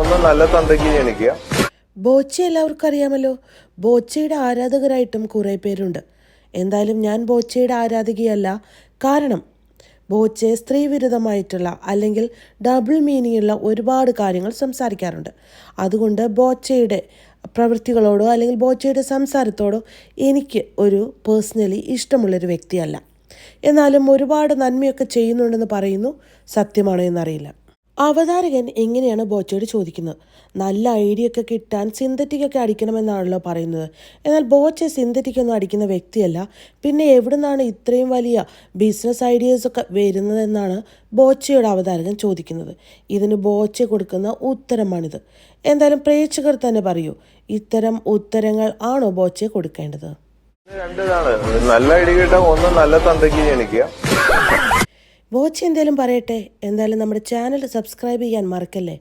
ഒന്ന് നല്ല തന്തയ്ക്ക് ജനിക്കുക. ബോച്ച എല്ലാവർക്കും അറിയാമല്ലോ. ബോച്ചയുടെ ആരാധകരായിട്ടും കുറേ പേരുണ്ട്. എന്തായാലും ഞാൻ ബോച്ചയുടെ ആരാധകയല്ല. കാരണം ബോച്ചയെ സ്ത്രീവിരുദ്ധമായിട്ടുള്ള അല്ലെങ്കിൽ ഡബിൾ മീനിങ് ഉള്ള ഒരുപാട് കാര്യങ്ങൾ സംസാരിക്കാറുണ്ട്. അതുകൊണ്ട് ബോച്ചയുടെ പ്രവൃത്തികളോടോ അല്ലെങ്കിൽ ബോച്ചയുടെ സംസാരത്തോടോ എനിക്ക് ഒരു പേഴ്സണലി ഇഷ്ടമുള്ളൊരു വ്യക്തിയല്ല. എന്നാലും ഒരുപാട് നന്മയൊക്കെ ചെയ്യുന്നുണ്ടെന്ന് പറയുന്നു. സത്യമാണോ എന്നറിയില്ല. അവതാരകൻ എങ്ങനെയാണ് ബോച്ചയോട് ചോദിക്കുന്നത്. നല്ല ഐഡിയ ഒക്കെ കിട്ടാൻ സിന്തറ്റിക് ഒക്കെ അടിക്കണമെന്നാണല്ലോ പറയുന്നത്. എന്നാൽ ബോച്ച സിന്തറ്റിക് ഒന്നും അടിക്കുന്ന വ്യക്തിയല്ല. പിന്നെ എവിടെ നിന്നാണ് ഇത്രയും വലിയ ബിസിനസ് ഐഡിയാസൊക്കെ വരുന്നതെന്നാണ് ബോച്ചയോട് അവതാരകൻ ചോദിക്കുന്നത്. ഇതിന് ബോച്ച കൊടുക്കുന്ന ഉത്തരമാണിത്. എന്തായാലും പ്രേക്ഷകർ തന്നെ പറയൂ, ഇത്തരം ഉത്തരങ്ങൾ ആണോ ബോച്ചയെ കൊടുക്കേണ്ടത്? രണ്ടിതാണ്. നല്ല ഐഡിയ കിട്ടാൻ ഒന്ന് നല്ല തന്തയ്ക്ക് ജനിക്കുക. ബോച്ച എന്തായാലും പറയട്ടെ. എന്തായാലും നമ്മുടെ ചാനൽ സബ്സ്ക്രൈബ് ചെയ്യാൻ മറക്കല്ലേ.